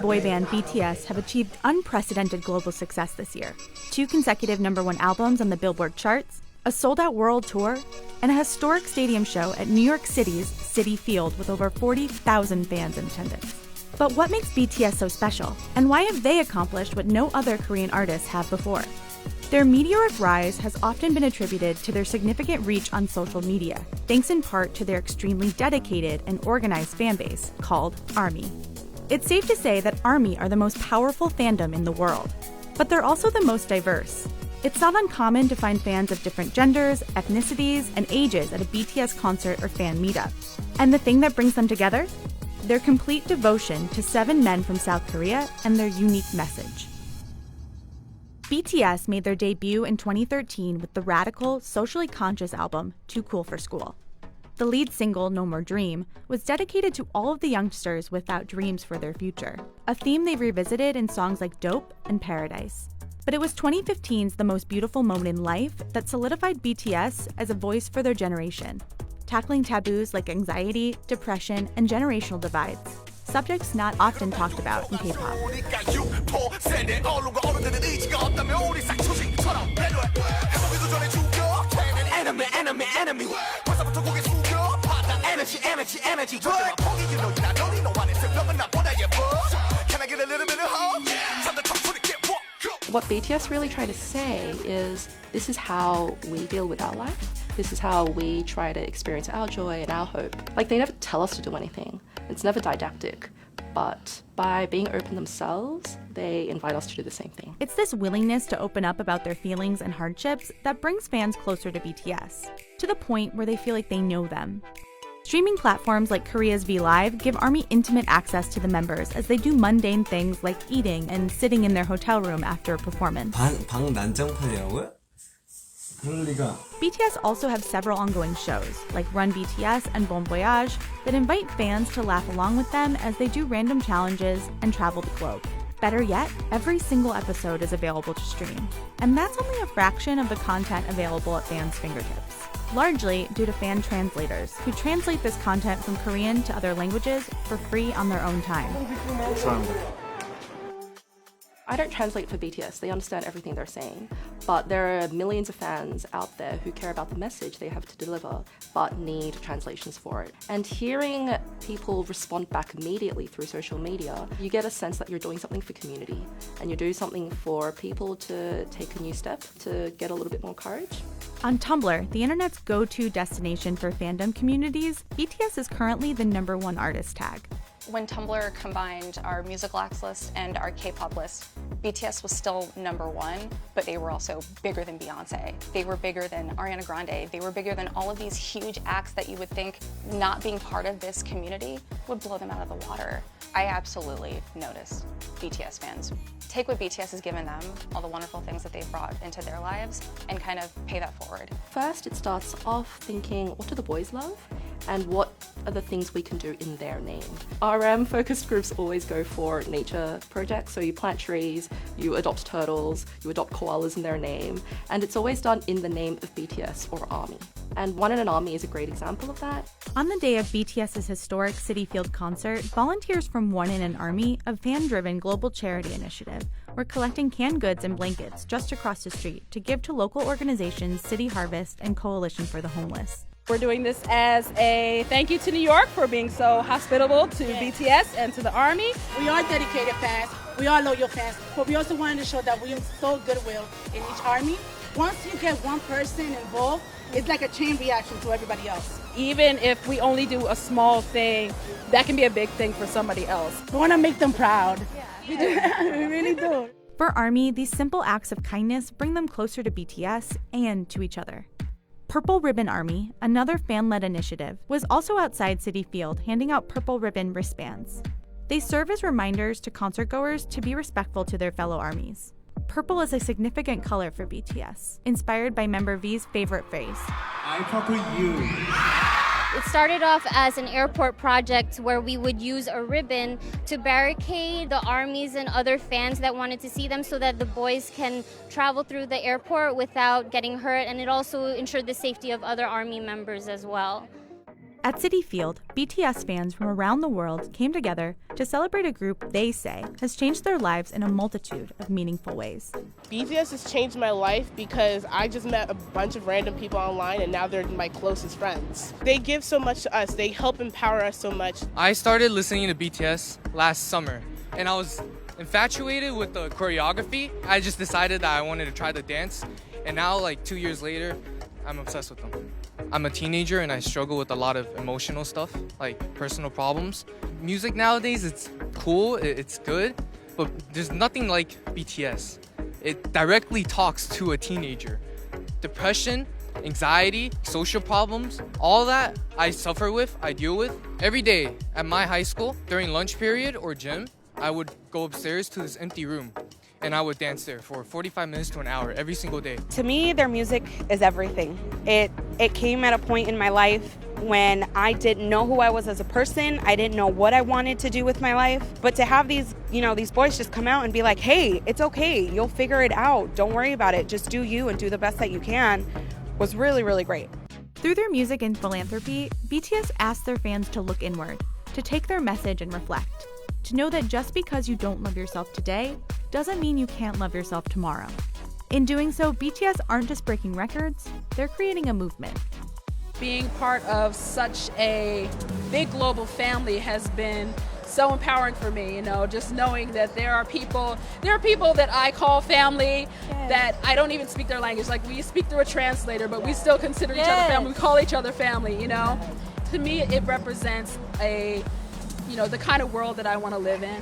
Boy band BTS have achieved unprecedented global success this year. 2 consecutive #1 albums on the Billboard charts, a sold-out world tour, and a historic stadium show at New York City's Citi Field with over 40,000 fans in attendance. But what makes BTS so special, and why have they accomplished what no other Korean artists have before? Their meteoric rise has often been attributed to their significant reach on social media, thanks in part to their extremely dedicated and organized fanbase called ARMY. It's safe to say that ARMY are the most powerful fandom in the world, but they're also the most diverse. It's not uncommon to find fans of different genders, ethnicities, and ages at a BTS concert or fan meetup. And the thing that brings them together? Their complete devotion to 7 men from South Korea and their unique message. BTS made their debut in 2013 with the radical, socially conscious album Too Cool for School. The lead single, No More Dream, was dedicated to all of the youngsters without dreams for their future, a theme they've revisited in songs like Dope and Paradise. But it was 2015's The Most Beautiful Moment in Life that solidified BTS as a voice for their generation, tackling taboos like anxiety, depression, and generational divides, subjects not often talked about in K-pop. What BTS really try to say is, this is how we deal with our life. This is how we try to experience our joy and our hope. Like, they never tell us to do anything. It's never didactic. But by being open themselves, they invite us to do the same thing. It's this willingness to open up about their feelings and hardships that brings fans closer to BTS, to the point where they feel like they know them. Streaming platforms like Korea's V Live give ARMY intimate access to the members as they do mundane things like eating and sitting in their hotel room after a performance. 방 난장판이라고요? 그럴 리가. BTS also have several ongoing shows, like Run BTS and Bon Voyage, that invite fans to laugh along with them as they do random challenges and travel the globe. Better yet, every single episode is available to stream. And that's only a fraction of the content available at fans' fingertips, largely due to fan translators, who translate this content from Korean to other languages for free on their own time. I don't translate for BTS, they understand everything they're saying, but there are millions of fans out there who care about the message they have to deliver, but need translations for it. And hearing people respond back immediately through social media, you get a sense that you're doing something for community, and you're doing something for people to take a new step, to get a little bit more courage. On Tumblr, the internet's go-to destination for fandom communities, BTS is currently the #1 artist tag. When Tumblr combined our musical acts list and our K-pop list, BTS was still #1, but they were also bigger than Beyonce. They were bigger than Ariana Grande. They were bigger than all of these huge acts that you would think not being part of this community would blow them out of the water. I absolutely noticed BTS fans take what BTS has given them, all the wonderful things that they've brought into their lives, and kind of pay that forward. First, it starts off thinking, what do the boys love? And what are the things we can do in their name? RM focused groups always go for nature projects, so you plant trees, you adopt turtles, you adopt koalas in their name, and it's always done in the name of BTS or ARMY. And One in an Army is a great example of that. On the day of BTS's historic Citi Field concert, volunteers from One in an Army, a fan-driven global charity initiative, were collecting canned goods and blankets just across the street to give to local organizations City Harvest and Coalition for the Homeless. We're doing this as a thank you to New York for being so hospitable to BTS and to the ARMY. We are dedicated fans, we are loyal fans, but we also wanted to show that we instill goodwill in each ARMY. Once you get one person involved, it's like a chain reaction to everybody else. Even if we only do a small thing, that can be a big thing for somebody else. We want to make them proud. We do. We really do. For ARMY, these simple acts of kindness bring them closer to BTS and to each other. Purple Ribbon Army, another fan-led initiative, was also outside Citi Field handing out purple ribbon wristbands. They serve as reminders to concertgoers to be respectful to their fellow ARMYs. Purple is a significant color for BTS, inspired by member V's favorite phrase. I purple you. It started off as an airport project where we would use a ribbon to barricade the armies and other fans that wanted to see them so that the boys can travel through the airport without getting hurt, and it also ensured the safety of other army members as well. At Citi Field, BTS fans from around the world came together to celebrate a group they say has changed their lives in a multitude of meaningful ways. BTS has changed my life because I just met a bunch of random people online and now they're my closest friends. They give so much to us. They help empower us so much. I started listening to BTS last summer and I was infatuated with the choreography. I just decided that I wanted to try the dance, and now, like 2 years later, I'm obsessed with them. I'm a teenager and I struggle with a lot of emotional stuff, like personal problems. Music nowadays, it's cool, it's good, but there's nothing like BTS. It directly talks to a teenager. Depression, anxiety, social problems, all that I suffer with, I deal with. Every day at my high school, during lunch period or gym, I would go upstairs to this empty room and I would dance there for 45 minutes to an hour every single day. To me, their music is everything. It came at a point in my life when I didn't know who I was as a person. I didn't know what I wanted to do with my life. But to have these boys just come out and be like, hey, it's okay, you'll figure it out. Don't worry about it. Just do you and do the best that you can, was really, really great. Through their music and philanthropy, BTS asked their fans to look inward, to take their message and reflect, to know that just because you don't love yourself today doesn't mean you can't love yourself tomorrow. In doing so, BTS aren't just breaking records, they're creating a movement. Being part of such a big global family has been so empowering for me, just knowing that there are people that I call family, that I don't even speak their language. Like, we speak through a translator, but we still consider each other family. We call each other family, To me, it represents the kind of world that I want to live in.